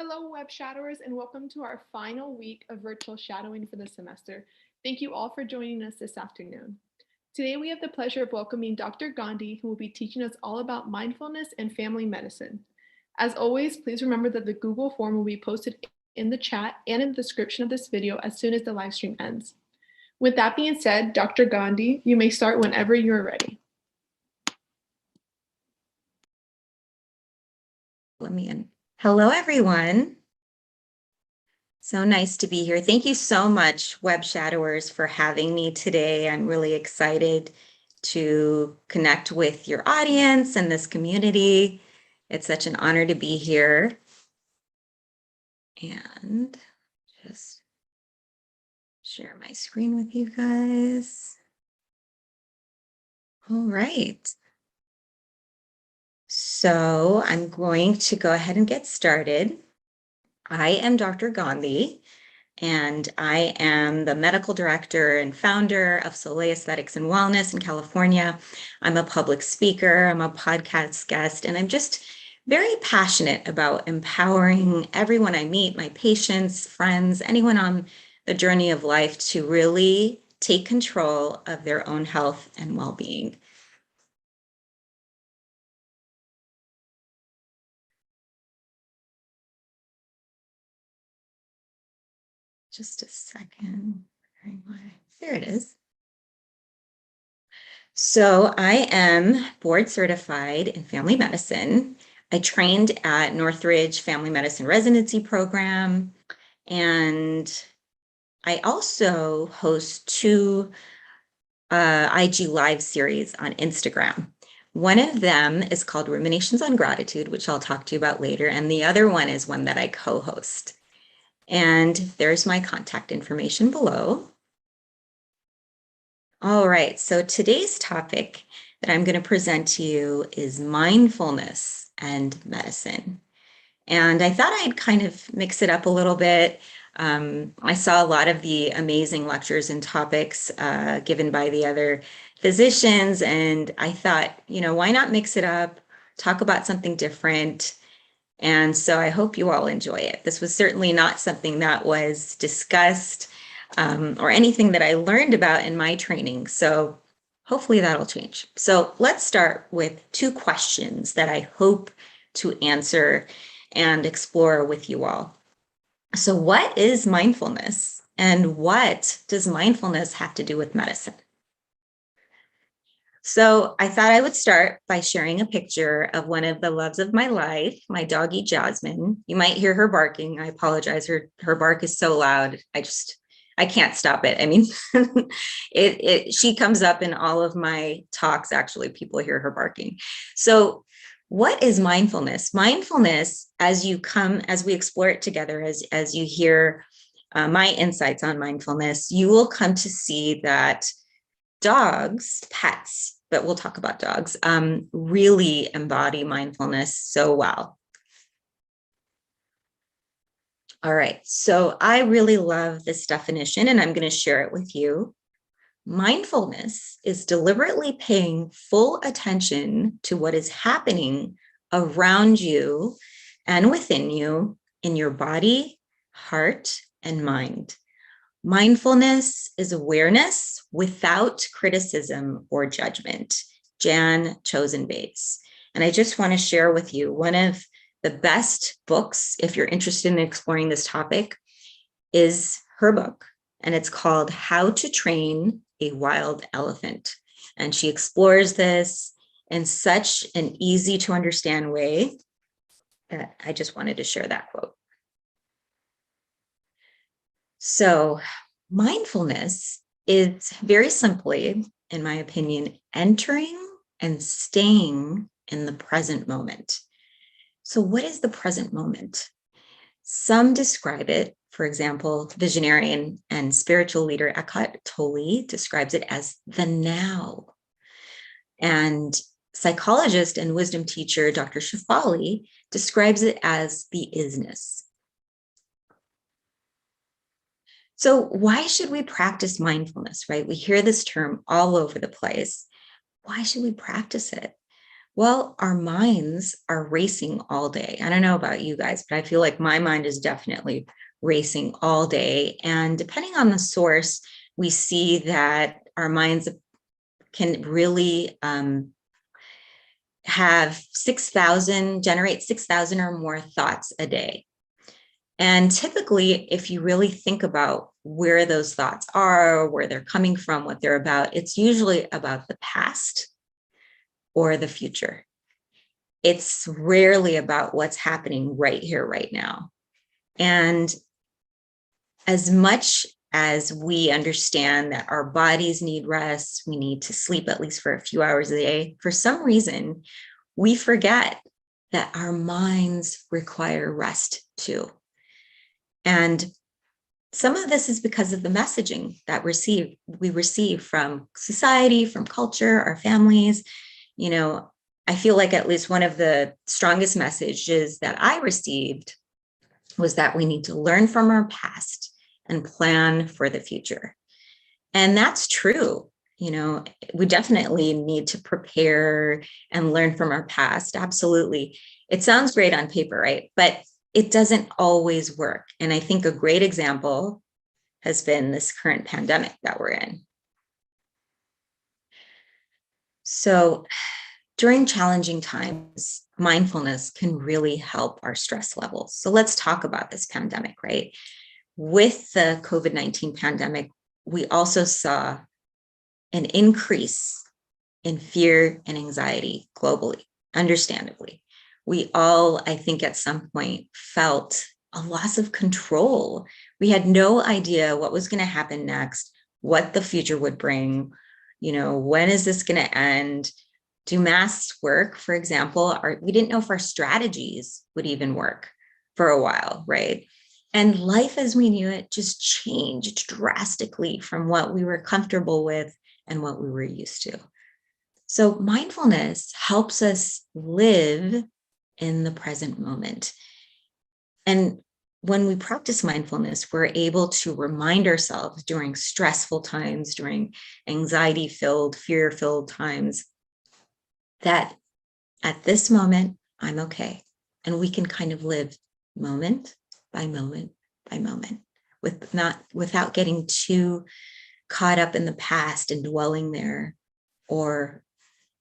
Hello, web shadowers, and welcome to our final week of virtual shadowing for the semester. Thank you all for joining us this afternoon. Today, we have the pleasure of welcoming Dr. Gandhi, who will be teaching us all about mindfulness and family medicine. As always, please remember that the Google form will be posted in the chat and in the description of this video as soon as the live stream ends. With that being said, Dr. Gandhi, you may start whenever you're ready. Let me in. Hello, everyone. So nice to be here. Thank you so much, Web Shadowers, for having me today. I'm really excited to connect with your audience and this community. It's such an honor to be here. And just share my screen with you guys. All right. So I'm going to go ahead and get started. I am Dr. Gandhi, and I am the medical director and founder of Soleil Aesthetics and Wellness in California. I'm a public speaker, I'm a podcast guest, and I'm just very passionate about empowering everyone I meet, my patients, friends, anyone on the journey of life to really take control of their own health and well-being. Just a second. There it is. So I am board certified in family medicine. I trained at Northridge Family Medicine Residency Program, and I also host two IG Live series on Instagram. One of them is called Ruminations on Gratitude, which I'll talk to you about later, and the other one is one that I co-host. And there's my contact information below. All right, so today's topic that I'm going to present to you is mindfulness and medicine. And I thought I'd kind of mix it up a little bit. I saw a lot of the amazing lectures and topics given by the other physicians, and I thought, why not mix it up, talk about something different? And so I hope you all enjoy it. This was certainly not something that was discussed or anything that I learned about in my training. So hopefully that'll change. So let's start with two questions that I hope to answer and explore with you all. So what is mindfulness, and what does mindfulness have to do with medicine? So I thought I would start by sharing a picture of one of the loves of my life, my doggie Jasmine. You might hear her barking. I apologize. Her bark is so loud. I can't stop it. I mean, she comes up in all of my talks. Actually, people hear her barking. So what is mindfulness? Mindfulness, as we explore it together, as you hear my insights on mindfulness, you will come to see that dogs, pets, but we'll talk about dogs, really embody mindfulness so well. All right, so I really love this definition, and I'm going to share it with you. Mindfulness is deliberately paying full attention to what is happening around you and within you in your body, heart, and mind. Mindfulness is awareness without criticism or judgment. Jan Chosen-Bates. And I just want to share with you one of the best books, if you're interested in exploring this topic, is her book. And it's called How to Train a Wild Elephant. And she explores this in such an easy to understand way that I just wanted to share that quote. So mindfulness is very simply, in my opinion, entering and staying in the present moment. So what is the present moment? Some describe it, for example, visionary and spiritual leader Eckhart Tolle describes it as the now. And psychologist and wisdom teacher Dr. Shefali describes it as the isness. So why should we practice mindfulness, right? We hear this term all over the place. Why should we practice it? Well, our minds are racing all day. I don't know about you guys, but I feel like my mind is definitely racing all day. And depending on the source, we see that our minds can really generate 6,000 or more thoughts a day. And typically, if you really think about where those thoughts are, where they're coming from, what they're about, it's usually about the past or the future. It's rarely about what's happening right here, right now. And as much as we understand that our bodies need rest, we need to sleep at least for a few hours a day, for some reason, we forget that our minds require rest too. And some of this is because of the messaging that we receive from society, from culture, our families. You know, I feel like at least one of the strongest messages that I received was that we need to learn from our past and plan for the future. And that's true. You know, we definitely need to prepare and learn from our past. Absolutely. It sounds great on paper, right? But it doesn't always work. And I think a great example has been this current pandemic that we're in. So during challenging times, mindfulness can really help our stress levels. So let's talk about this pandemic, right? With the COVID-19 pandemic, we also saw an increase in fear and anxiety globally, understandably. We all, I think, at some point felt a loss of control. We had no idea what was going to happen next, what the future would bring. You know, when is this going to end? Do masks work, for example? We didn't know if our strategies would even work for a while, right? And life as we knew it just changed drastically from what we were comfortable with and what we were used to. So mindfulness helps us live in the present moment. And when we practice mindfulness, we're able to remind ourselves during stressful times, during anxiety-filled, fear-filled times, that at this moment, I'm okay. And we can kind of live moment by moment by moment without getting too caught up in the past and dwelling there, or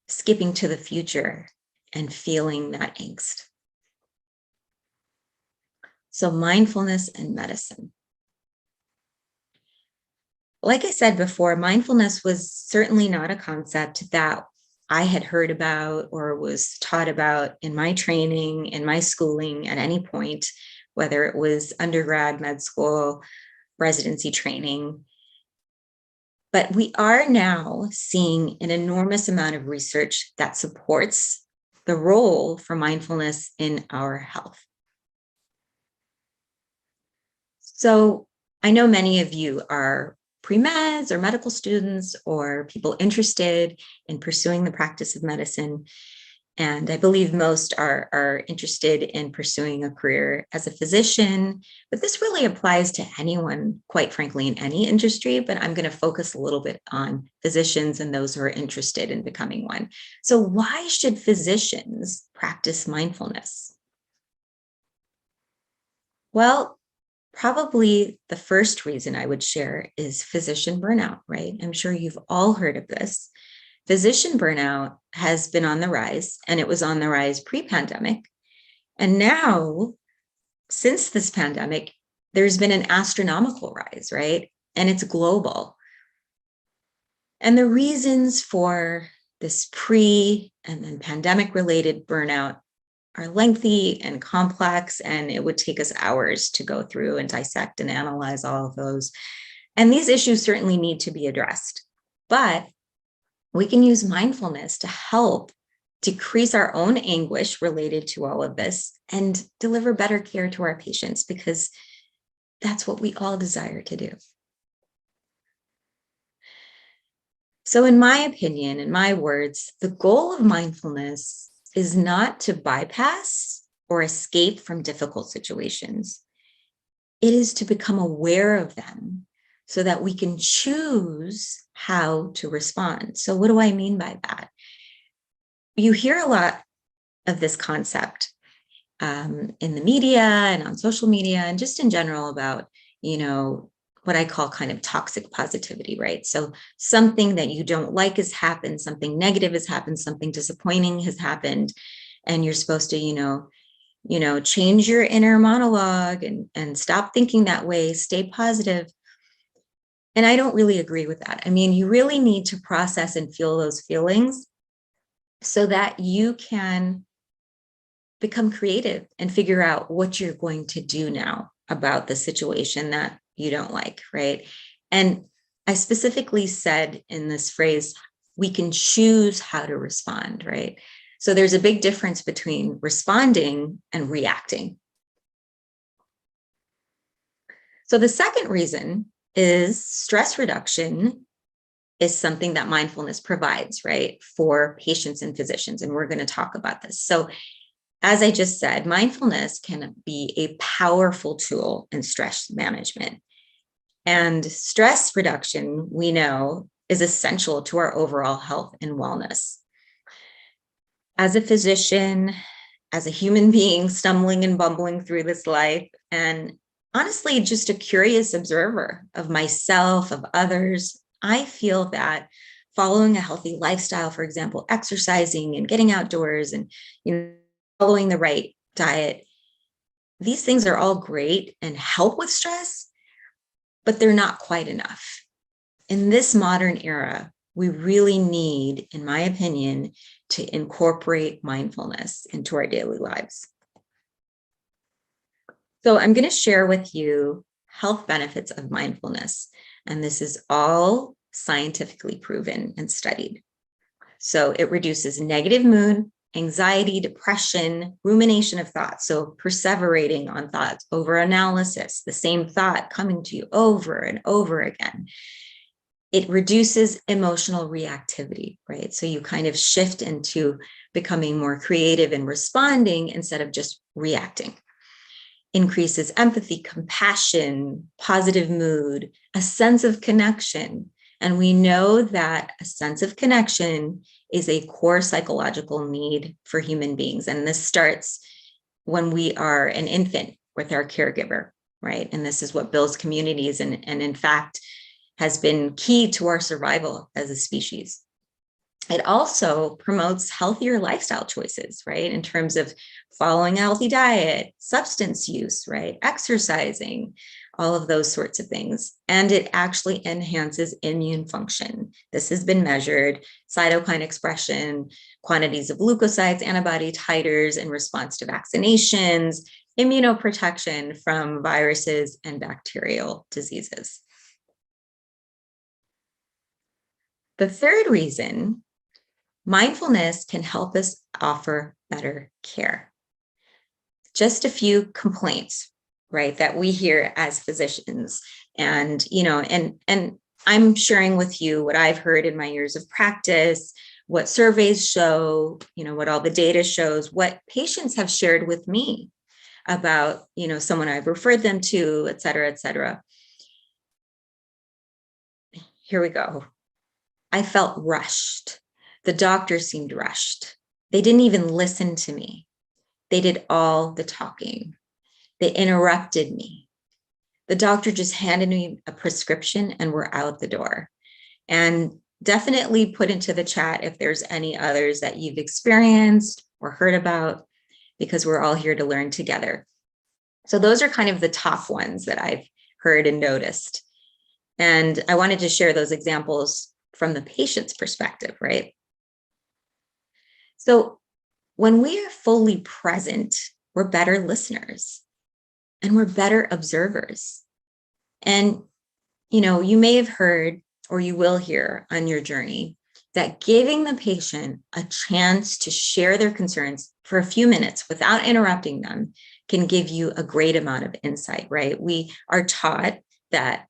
skipping to the future and feeling that angst. So mindfulness and medicine. Like I said before, mindfulness was certainly not a concept that I had heard about or was taught about in my training, in my schooling at any point, whether it was undergrad, med school, residency training. But we are now seeing an enormous amount of research that supports the role for mindfulness in our health. So I know many of you are pre-meds or medical students or people interested in pursuing the practice of medicine. And I believe most are interested in pursuing a career as a physician, but this really applies to anyone, quite frankly, in any industry, but I'm going to focus a little bit on physicians and those who are interested in becoming one. So why should physicians practice mindfulness? Well, probably the first reason I would share is physician burnout, right? I'm sure you've all heard of this. Physician burnout has been on the rise, and it was on the rise pre-pandemic. And now, since this pandemic, there's been an astronomical rise, right? And it's global. And the reasons for this pre and then pandemic related burnout are lengthy and complex, and it would take us hours to go through and dissect and analyze all of those. And these issues certainly need to be addressed. But we can use mindfulness to help decrease our own anguish related to all of this and deliver better care to our patients, because that's what we all desire to do. So in my opinion, in my words, the goal of mindfulness is not to bypass or escape from difficult situations. It is to become aware of them so that we can choose how to respond. So what do I mean by that? you hear a lot of this concept in the media and on social media and just in general about, what I call kind of toxic positivity, right? So something that you don't like has happened, something negative has happened, something disappointing has happened, and you're supposed to, change your inner monologue and stop thinking that way, stay positive. And I don't really agree with that. I mean, you really need to process and feel those feelings so that you can become creative and figure out what you're going to do now about the situation that you don't like, right? And I specifically said in this phrase, we can choose how to respond, right? So there's a big difference between responding and reacting. So the second reason is stress reduction is something that mindfulness provides, right, for patients and physicians. And we're going to talk about this. So as I just said, mindfulness can be a powerful tool in stress management. And stress reduction, we know, is essential to our overall health and wellness. As a physician, as a human being stumbling and bumbling through this life, and honestly, just a curious observer of myself, of others, I feel that following a healthy lifestyle, for example, exercising and getting outdoors and, following the right diet, these things are all great and help with stress, but they're not quite enough. In this modern era, we really need, in my opinion, to incorporate mindfulness into our daily lives. So I'm going to share with you health benefits of mindfulness, and this is all scientifically proven and studied. So it reduces negative mood, anxiety, depression, rumination of thoughts. So perseverating on thoughts, over analysis, the same thought coming to you over and over again. It reduces emotional reactivity, right? So you kind of shift into becoming more creative and responding instead of just reacting. Increases empathy, compassion, positive mood, a sense of connection. And we know that a sense of connection is a core psychological need for human beings. And this starts when we are an infant with our caregiver, right? And this is what builds communities and in fact, has been key to our survival as a species. It also promotes healthier lifestyle choices, right? In terms of following a healthy diet, substance use, right? Exercising, all of those sorts of things. And it actually enhances immune function. This has been measured, cytokine expression, quantities of leukocytes, antibody titers in response to vaccinations, immunoprotection from viruses and bacterial diseases. The third reason, mindfulness can help us offer better care. Just a few complaints, right, that we hear as physicians. And, and I'm sharing with you what I've heard in my years of practice, what surveys show, what all the data shows, what patients have shared with me about, someone I've referred them to, et cetera, et cetera. Here we go. I felt rushed. The doctor seemed rushed. They didn't even listen to me. They did all the talking. They interrupted me. The doctor just handed me a prescription and we're out the door. And definitely put into the chat if there's any others that you've experienced or heard about, because we're all here to learn together. So those are kind of the top ones that I've heard and noticed. And I wanted to share those examples from the patient's perspective, right? So when we are fully present, we're better listeners and we're better observers. And, you may have heard, or you will hear on your journey, that giving the patient a chance to share their concerns for a few minutes without interrupting them can give you a great amount of insight, right? We are taught that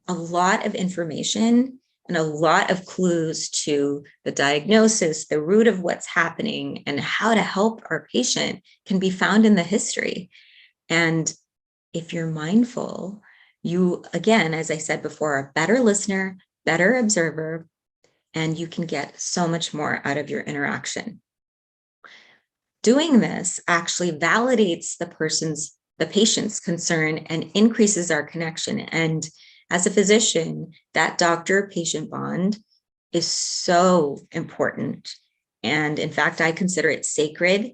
a lot of information and a lot of clues to the diagnosis, the root of what's happening, and how to help our patient can be found in the history. And if you're mindful, you, again, as I said before, are a better listener, better observer, and you can get so much more out of your interaction. Doing this actually validates the patient's concern and increases our connection. And as a physician, that doctor-patient bond is so important. And in fact, I consider it sacred.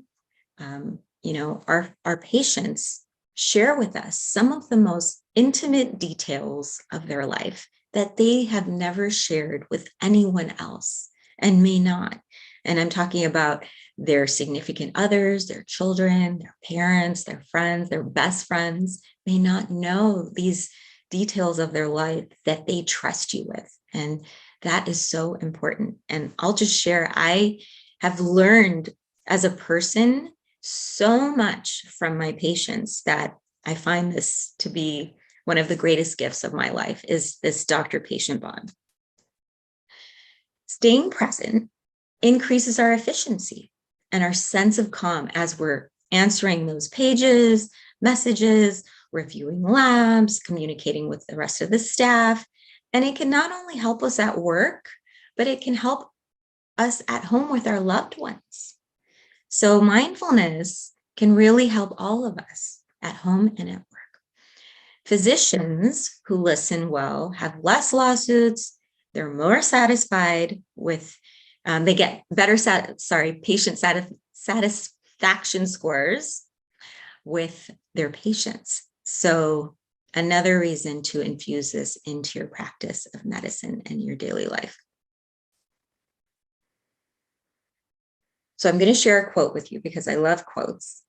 Our patients share with us some of the most intimate details of their life that they have never shared with anyone else and may not. And I'm talking about their significant others, their children, their parents, their friends, their best friends may not know these details of their life that they trust you with. And that is so important. And I'll just share, I have learned as a person so much from my patients that I find this to be one of the greatest gifts of my life, is this doctor-patient bond. Staying present increases our efficiency and our sense of calm as we're answering those pages, messages, reviewing labs, communicating with the rest of the staff. And it can not only help us at work, but it can help us at home with our loved ones. So mindfulness can really help all of us at home and at work. Physicians who listen well have less lawsuits. They're more satisfied with, they get better, patient satisfaction scores with their patients. So another reason to infuse this into your practice of medicine and your daily life. So I'm going to share a quote with you because I love quotes.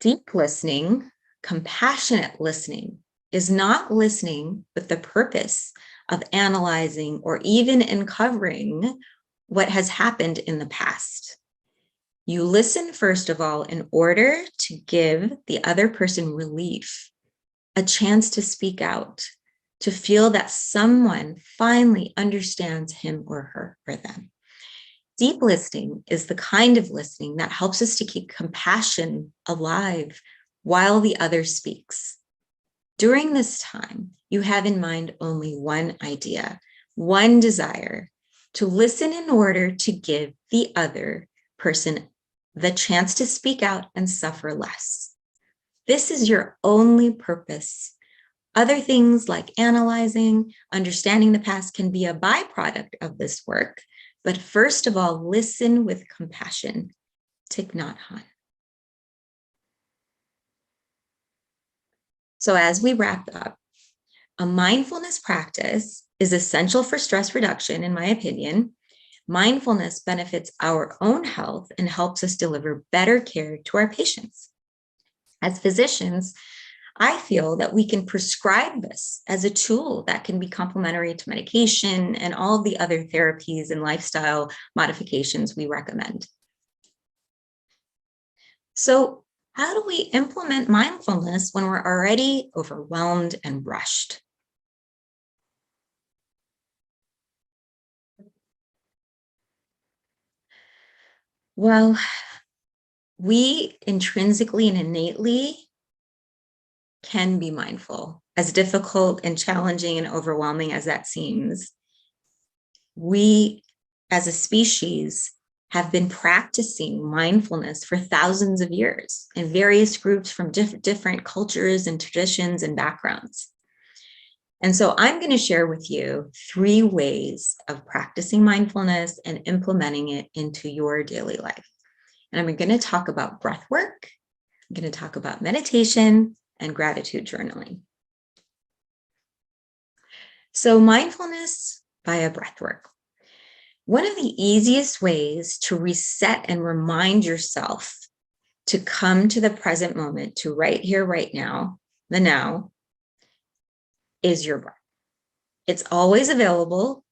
Deep listening, compassionate listening, is not listening with the purpose of analyzing or even uncovering what has happened in the past. You listen, first of all, in order to give the other person relief, a chance to speak out, to feel that someone finally understands him or her or them. Deep listening is the kind of listening that helps us to keep compassion alive while the other speaks. During this time, you have in mind only one idea, one desire, to listen in order to give the other person the chance to speak out and suffer less. This is your only purpose. Other things like analyzing, understanding the past can be a byproduct of this work, but first of all, listen with compassion. Thich Nhat Hanh. So as we wrap up, a mindfulness practice is essential for stress reduction, in my opinion. Mindfulness benefits our own health and helps us deliver better care to our patients. As physicians, I feel that we can prescribe this as a tool that can be complementary to medication and all of the other therapies and lifestyle modifications we recommend. So, how do we implement mindfulness when we're already overwhelmed and rushed? Well, we intrinsically and innately can be mindful, as difficult and challenging and overwhelming as that seems. We, as a species, have been practicing mindfulness for thousands of years in various groups from different cultures and traditions and backgrounds. And so I'm going to share with you 3 ways of practicing mindfulness and implementing it into your daily life. And I'm going to talk about breath work, I'm going to talk about meditation, and gratitude journaling. So mindfulness via breath work. One of the easiest ways to reset and remind yourself to come to the present moment, to right here, right now, the now, is your breath. It's always available.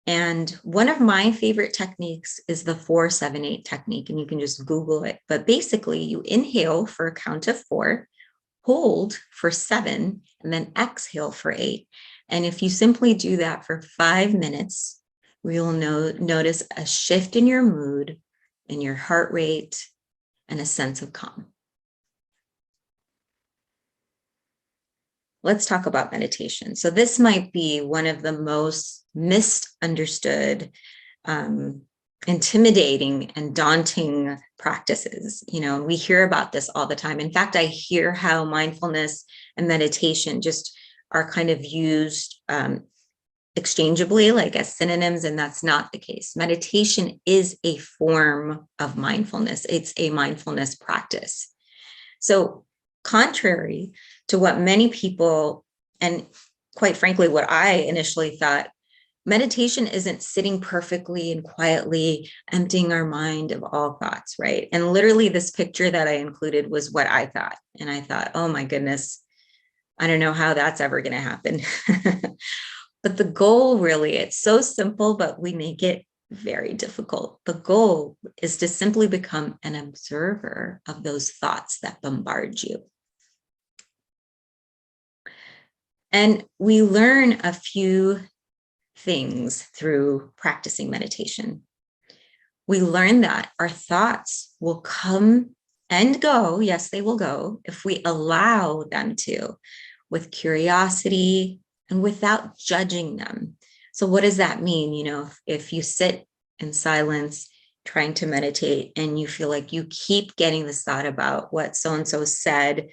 And one of my favorite techniques is the 4-7-8 technique, and you can just Google it. But basically, you inhale for a count of 4, hold for 7, and then exhale for 8. And if you simply do that for 5 minutes, you'll notice a shift in your mood, in your heart rate, and a sense of calm. Let's talk about meditation. So this might be one of the most misunderstood intimidating and daunting practices. You know, we hear about this all the time. In fact, I hear how mindfulness and meditation just are kind of used exchangeably, like as synonyms, and that's not the case. Meditation is a form of mindfulness. It's a mindfulness practice. So contrary to what many people, and quite frankly, what I initially thought, meditation isn't sitting perfectly and quietly emptying our mind of all thoughts, right? And literally this picture that I included was what I thought. And I thought, oh my goodness, I don't know how that's ever going to happen. But the goal really, it's so simple, but we make it very difficult. The goal is to simply become an observer of those thoughts that bombard you. And we learn a few things through practicing meditation. We learn that our thoughts will come and go. Yes, they will go if we allow them to, with curiosity and without judging them. So what does that mean? You know, if you sit in silence trying to meditate and you feel like you keep getting this thought about what so-and-so said,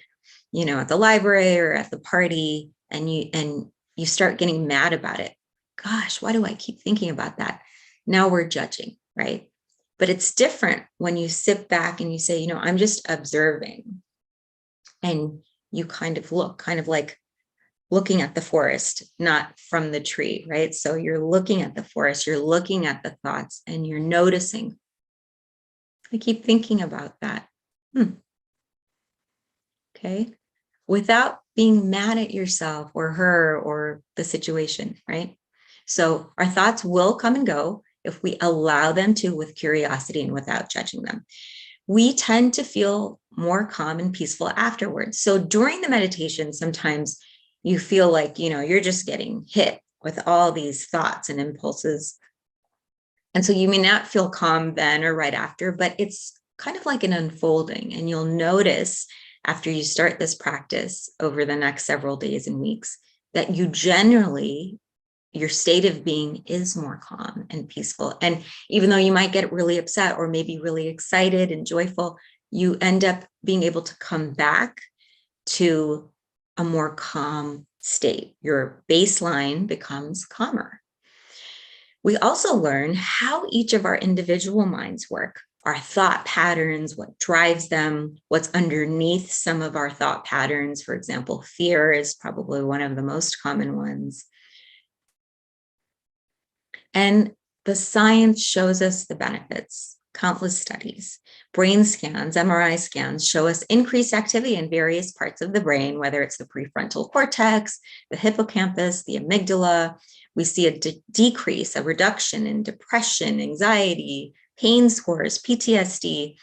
you know, at the library or at the party, and you start getting mad about it. Gosh, why do I keep thinking about that? Now we're judging, right? But it's different when you sit back and you say, you know, I'm just observing. And you kind of look, kind of like looking at the forest, not from the tree, right? So you're looking at the forest, you're looking at the thoughts, and you're noticing. I keep thinking about that. Okay. Without being mad at yourself or her or the situation, right? So our thoughts will come and go if we allow them to with curiosity and without judging them. We tend to feel more calm and peaceful afterwards. So during the meditation, sometimes you feel like, you know, you're just getting hit with all these thoughts and impulses. And so you may not feel calm then or right after, but it's kind of like an unfolding. And you'll notice after you start this practice over the next several days and weeks that you generally, your state of being is more calm and peaceful. And even though you might get really upset or maybe really excited and joyful, you end up being able to come back to a more calm state. Your baseline becomes calmer. We also learn how each of our individual minds work, our thought patterns, what drives them, what's underneath some of our thought patterns. For example, fear is probably one of the most common ones. And the science shows us the benefits. Countless studies, brain scans, MRI scans show us increased activity in various parts of the brain, whether it's the prefrontal cortex, the hippocampus, the amygdala. We see a decrease, a reduction in depression, anxiety, pain scores, PTSD,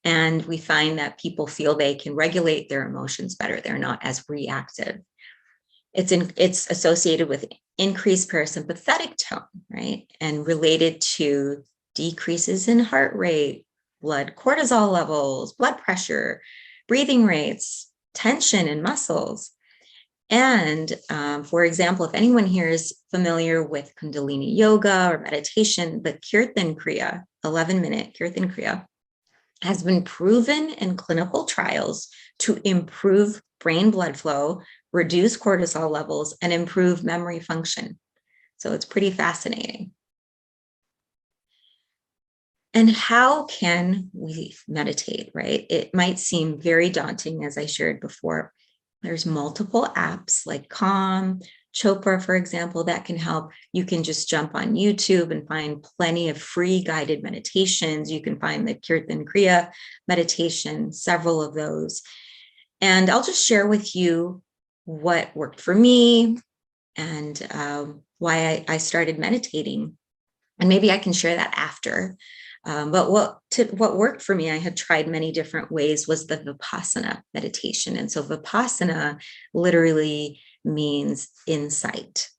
and we find that people feel they can regulate their emotions better. They're not as reactive. It's associated with increased parasympathetic tone, right? And related to decreases in heart rate, blood cortisol levels, blood pressure, breathing rates, tension in muscles. And for example, if anyone here is familiar with Kundalini yoga or meditation, the Kirtan Kriya, 11-minute Kirtan Kriya, has been proven in clinical trials to improve brain blood flow, reduce cortisol levels, and improve memory function. So it's pretty fascinating. And how can we meditate, right? It might seem very daunting, as I shared before. There's multiple apps like Calm, Chopra, for example, that can help. You can just jump on YouTube and find plenty of free guided meditations. You can find the Kirtan Kriya meditation, several of those. And I'll just share with you what worked for me and why I started meditating. And maybe I can share that after. But what worked for me, I had tried many different ways, was the Vipassana meditation. And so Vipassana literally means insight.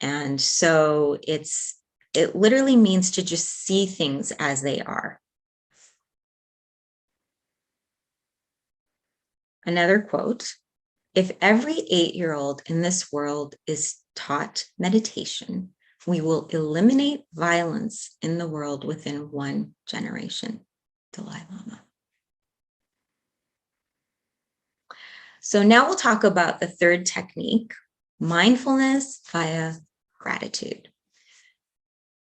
And so it literally means to just see things as they are. Another quote, if every 8-year-old in this world is taught meditation, we will eliminate violence in the world within 1 generation. Dalai Lama. So now we'll talk about the third technique, mindfulness via gratitude.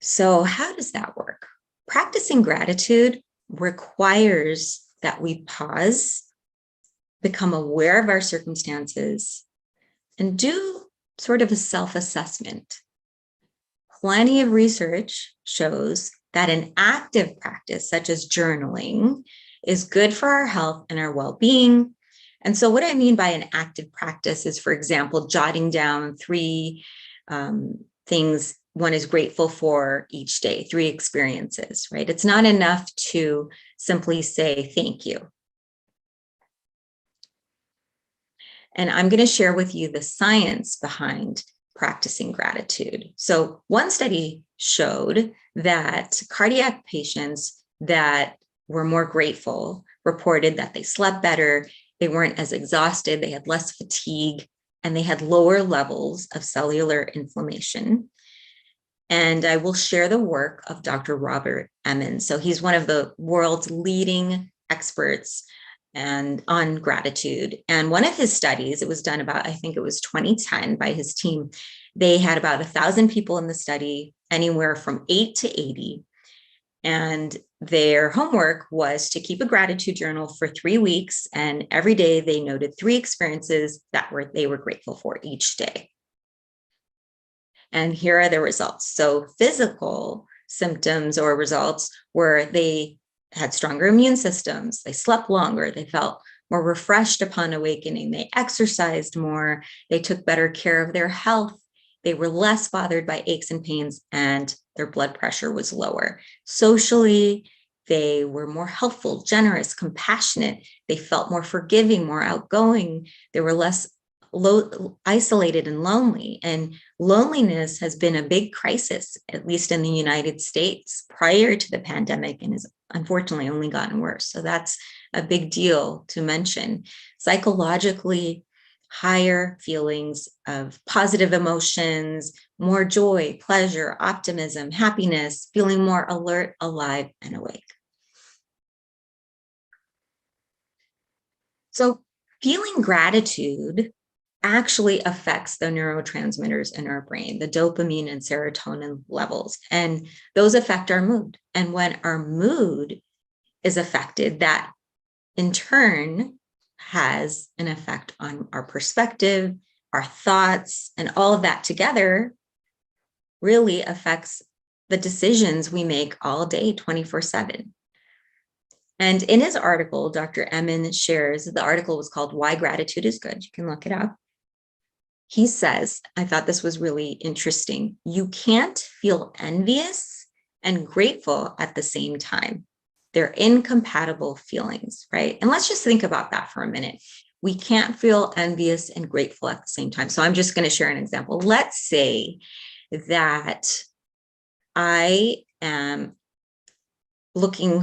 So how does that work? Practicing gratitude requires that we pause, become aware of our circumstances, and do sort of a self-assessment. Plenty of research shows that an active practice, such as journaling, is good for our health and our well-being. And so what I mean by an active practice is, for example, jotting down 3 things one is grateful for each day, 3 experiences, right? It's not enough to simply say thank you. And I'm going to share with you the science behind practicing gratitude. So one study showed that cardiac patients that were more grateful reported that they slept better, they weren't as exhausted, they had less fatigue, and they had lower levels of cellular inflammation. And I will share the work of Dr. Robert Emmons. So he's one of the world's leading experts and on gratitude. And one of his studies, it was done about, I think it was 2010 by his team. They had about 1,000 people in the study, anywhere from 8 to 80. And their homework was to keep a gratitude journal for 3 weeks. And every day they noted 3 experiences that they were grateful for each day. And here are the results. So physical symptoms or results were they had stronger immune systems, they slept longer, they felt more refreshed upon awakening, they exercised more, they took better care of their health, they were less bothered by aches and pains, and their blood pressure was lower. Socially, they were more helpful, generous, compassionate, they felt more forgiving, more outgoing, they were less isolated and lonely. And loneliness has been a big crisis, at least in the United States, prior to the pandemic, and has unfortunately only gotten worse. So that's a big deal to mention. Psychologically, higher feelings of positive emotions, more joy, pleasure, optimism, happiness, feeling more alert, alive, and awake. So feeling gratitude actually affects the neurotransmitters in our brain, the dopamine and serotonin levels, and those affect our mood. And when our mood is affected, that in turn has an effect on our perspective, our thoughts, and all of that together really affects the decisions we make all day, 24/7. And in his article, Dr. Emmons shares, the article was called Why Gratitude is Good. You can look it up. He says, I thought this was really interesting. You can't feel envious and grateful at the same time. They're incompatible feelings, right? And let's just think about that for a minute. We can't feel envious and grateful at the same time. So I'm just going to share an example. Let's say that I am I'm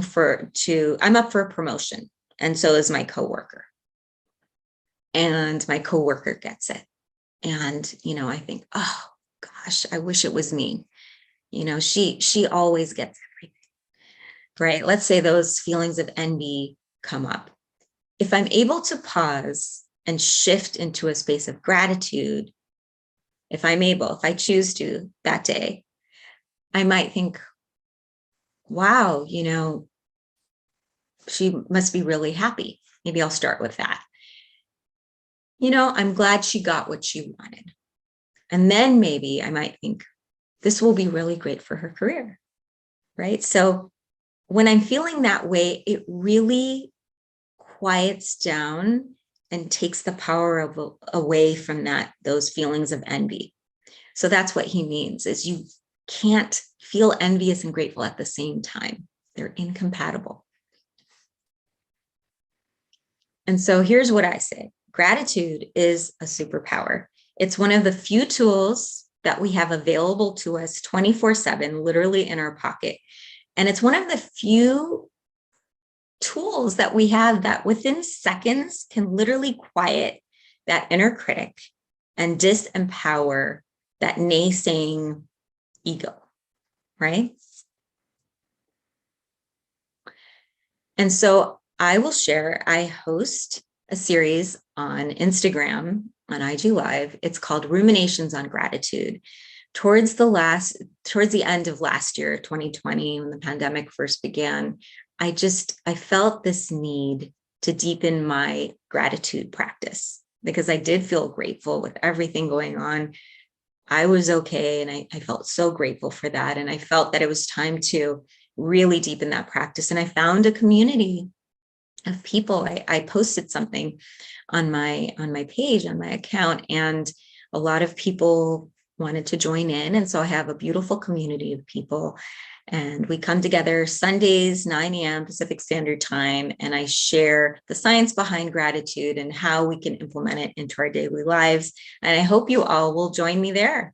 up for a promotion, and so is my coworker. And my coworker gets it. And, I think, oh gosh, I wish it was me. She always gets everything, right? Let's say those feelings of envy come up. If I'm able to pause and shift into a space of gratitude, if I choose to that day, I might think, wow, she must be really happy. Maybe I'll start with that. I'm glad she got what she wanted. And then maybe I might think, this will be really great for her career, right? So when I'm feeling that way, it really quiets down and takes the power away from those feelings of envy. So that's what he means, is you can't feel envious and grateful at the same time. They're incompatible. And so here's what I say. Gratitude is a superpower. It's one of the few tools that we have available to us 24/7, literally in our pocket. And it's one of the few tools that we have that within seconds can literally quiet that inner critic and disempower that naysaying ego, right? And so I will share, I host a series on Instagram, on IG Live. It's called Ruminations on Gratitude. Towards the end of last year, 2020, when the pandemic first began, I felt this need to deepen my gratitude practice because I did feel grateful with everything going on. I was okay. And I felt so grateful for that. And I felt that it was time to really deepen that practice. And I found a community of people. I posted something on my page, on my account, and a lot of people wanted to join in. And so I have a beautiful community of people. And we come together Sundays, 9 a.m. Pacific Standard Time, and I share the science behind gratitude and how we can implement it into our daily lives. And I hope you all will join me there.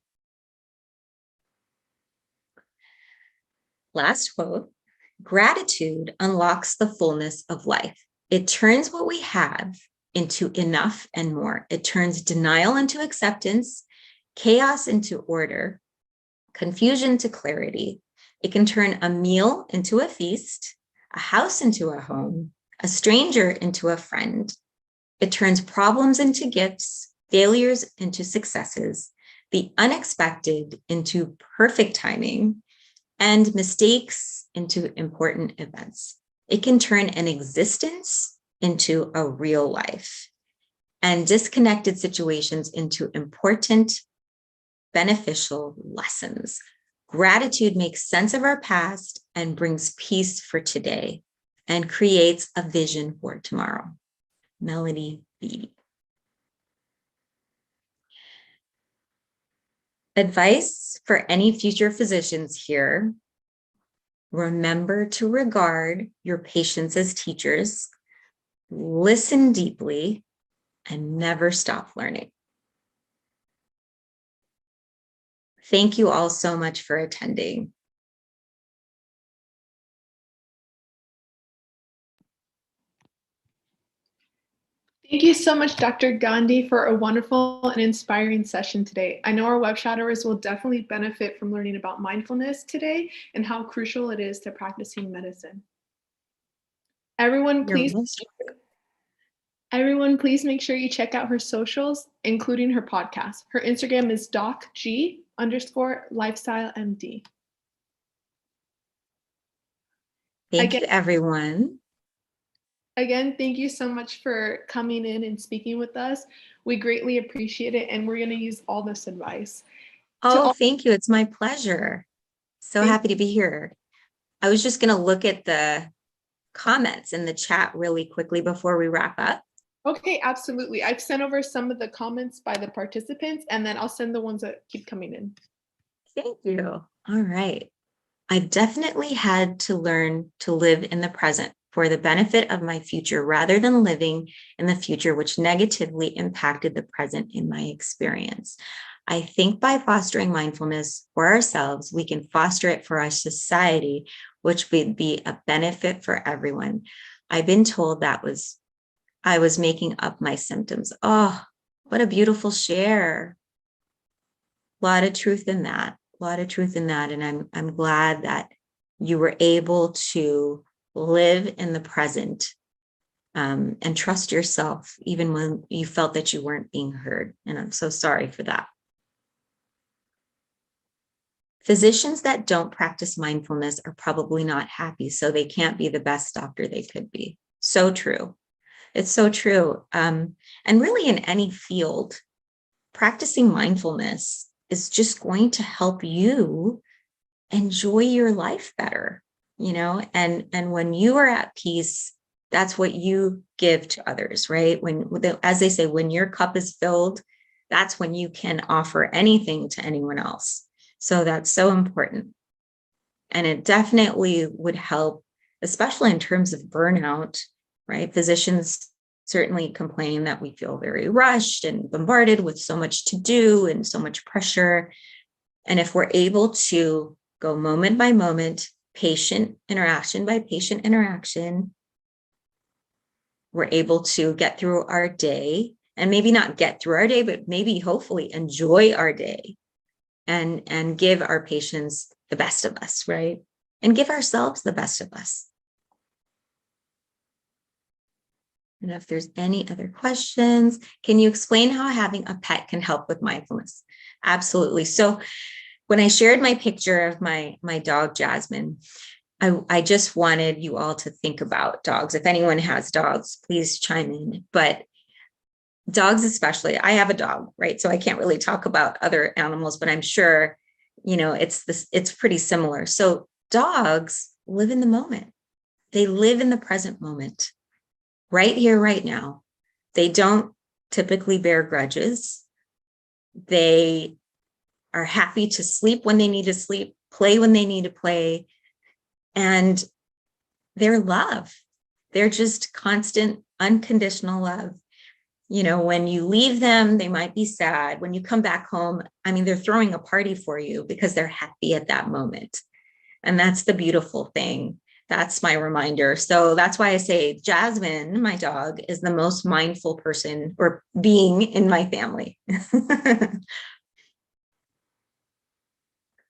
Last quote, gratitude unlocks the fullness of life. It turns what we have into enough and more. It turns denial into acceptance, chaos into order, confusion to clarity. It can turn a meal into a feast, a house into a home, a stranger into a friend. It turns problems into gifts, failures into successes, the unexpected into perfect timing, and mistakes into important events. It can turn an existence into a real life, and disconnected situations into important, beneficial lessons. Gratitude makes sense of our past and brings peace for today and creates a vision for tomorrow. Melody Beattie. Advice for any future physicians here: remember to regard your patients as teachers, listen deeply, and never stop learning. Thank you all so much for attending. Thank you so much, Dr. Gandhi, for a wonderful and inspiring session today. I know our web shadowers will definitely benefit from learning about mindfulness today and how crucial it is to practicing medicine. Everyone, please make sure you check out her socials, including her podcast. Her Instagram is docg_lifestylemd. Thank you, everyone. Again, thank you so much for coming in and speaking with us. We greatly appreciate it, and we're going to use all this advice. Thank you. It's my pleasure. So happy to be here. I was just going to look at the comments in the chat really quickly before we wrap up. Okay, absolutely. I've sent over some of the comments by the participants, and then I'll send the ones that keep coming in. Thank you. All right. I've definitely had to learn to live in the present for the benefit of my future rather than living in the future, which negatively impacted the present in my experience. I think by fostering mindfulness for ourselves, we can foster it for our society, which would be a benefit for everyone. I've been told I was making up my symptoms. Oh, what a beautiful share. A lot of truth in that. And I'm glad that you were able to live in the present and trust yourself, even when you felt that you weren't being heard. And I'm so sorry for that. Physicians that don't practice mindfulness are probably not happy, so they can't be the best doctor they could be. So true. It's so true. And really in any field, practicing mindfulness is just going to help you enjoy your life better, and when you are at peace, that's what you give to others, right? As they say, when your cup is filled, that's when you can offer anything to anyone else. So that's so important. And it definitely would help, especially in terms of burnout, right? Physicians certainly complain that we feel very rushed and bombarded with so much to do and so much pressure. And if we're able to go moment by moment, patient interaction by patient interaction, we're able to get through our day, and maybe not get through our day, but maybe hopefully enjoy our day and give our patients the best of us, right? And give ourselves the best of us. And if there's any other questions, can you explain how having a pet can help with mindfulness? Absolutely. So when I shared my picture of my dog, Jasmine, I just wanted you all to think about dogs. If anyone has dogs, please chime in. But dogs especially, I have a dog, right? So I can't really talk about other animals, but I'm sure, it's pretty similar. So dogs live in the moment. They live in the present moment, right here, right now. They don't typically bear grudges. They are happy to sleep when they need to sleep, play when they need to play, and they're love. They're just constant, unconditional love. When you leave them, they might be sad. When you come back home, they're throwing a party for you because they're happy at that moment. And that's the beautiful thing. That's my reminder. So that's why I say Jasmine, my dog, is the most mindful person or being in my family.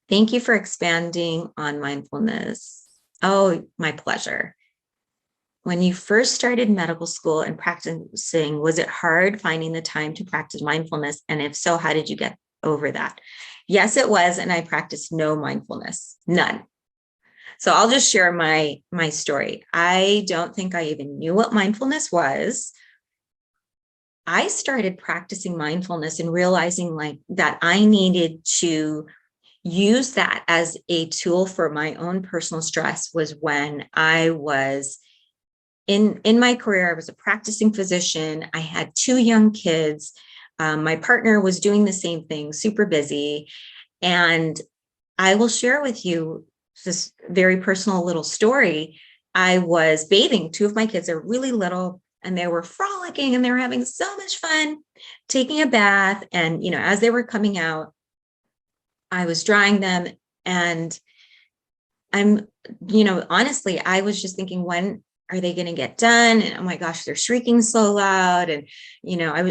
Thank you for expanding on mindfulness. Oh, my pleasure. When you first started medical school and practicing, was it hard finding the time to practice mindfulness? And if so, how did you get over that? Yes, it was. And I practiced no mindfulness, none. So I'll just share my story. I don't think I even knew what mindfulness was. I started practicing mindfulness and realizing that I needed to use that as a tool for my own personal stress was when I was in my career. I was a practicing physician. I had 2 young kids. My partner was doing the same thing, super busy. And I will share with you this very personal little story. I was bathing 2 of my kids. They're really little and they were frolicking and they were having so much fun taking a bath. And, as they were coming out, I was drying them, and honestly, I was just thinking, when are they going to get done? And oh my gosh, they're shrieking so loud. And,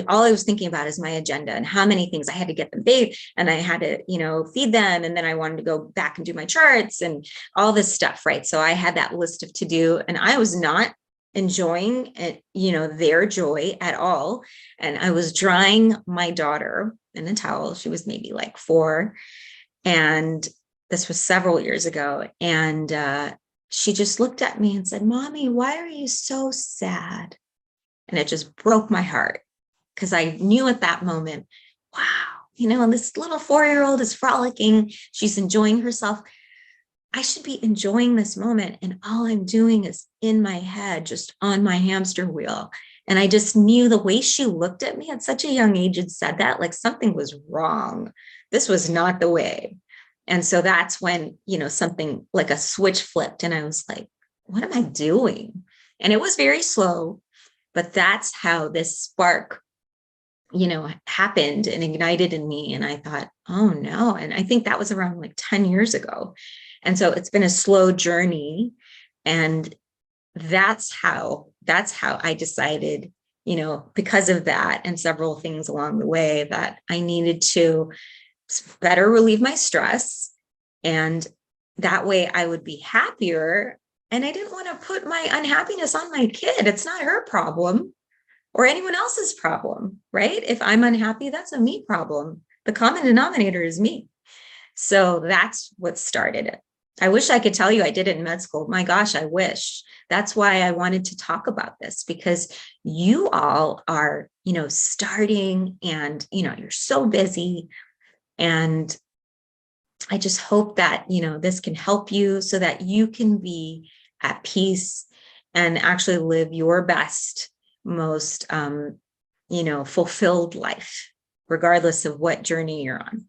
all I was thinking about is my agenda and how many things I had to get them bathed, and I had to, feed them. And then I wanted to go back and do my charts and all this stuff. Right. So I had that list of to do, and I was not enjoying it, their joy at all. And I was drying my daughter in a towel. She was maybe like 4. And this was several years ago. And she just looked at me and said, "Mommy, why are you so sad?" And it just broke my heart, because I knew at that moment, wow, and this little 4-year-old is frolicking. She's enjoying herself. I should be enjoying this moment. And all I'm doing is in my head, just on my hamster wheel. And I just knew the way she looked at me at such a young age and said that, like something was wrong. This was not the way. And so that's when, something like a switch flipped, and I was like, what am I doing? And it was very slow, but that's how this spark, happened and ignited in me. And I thought, oh no. And I think that was around like 10 years ago. And so it's been a slow journey. And that's how I decided, because of that and several things along the way, that I needed to better relieve my stress. And that way I would be happier. And I didn't want to put my unhappiness on my kid. It's not her problem or anyone else's problem, right? If I'm unhappy, that's a me problem. The common denominator is me. So that's what started it. I wish I could tell you I did it in med school. My gosh, I wish. That's why I wanted to talk about this, because you all are, starting, and, you're so busy. And I just hope that, this can help you so that you can be at peace and actually live your best, most, fulfilled life, regardless of what journey you're on.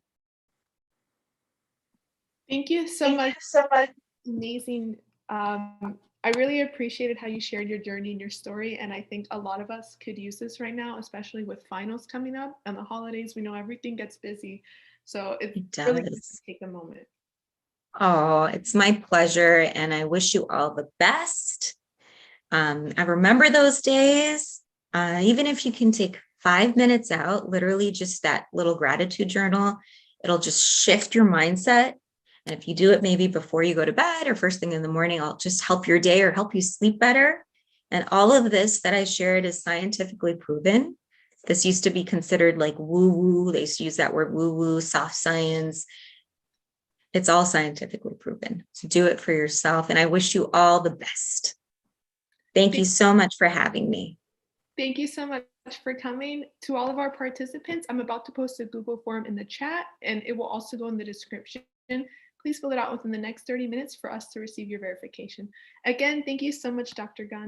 Thank you so much. Amazing. I really appreciated how you shared your journey and your story. And I think a lot of us could use this right now, especially with finals coming up and the holidays. We know everything gets busy. So it's really good to take a moment. Oh, it's my pleasure. And I wish you all the best. I remember those days. Even if you can take 5 minutes out, literally just that little gratitude journal, It'll just shift your mindset. And if you do it maybe before you go to bed or first thing in the morning, I'll just help your day or help you sleep better. And all of this that I shared is scientifically proven. This used to be considered like woo-woo. They used to use that word woo-woo, soft science. It's all scientifically proven. So do it for yourself. And I wish you all the best. Thank you so much for having me. Thank you so much for coming. To all of our participants, I'm about to post a Google form in the chat, and it will also go in the description. Please fill it out within the next 30 minutes for us to receive your verification. Again, thank you so much, Dr. Gandhi.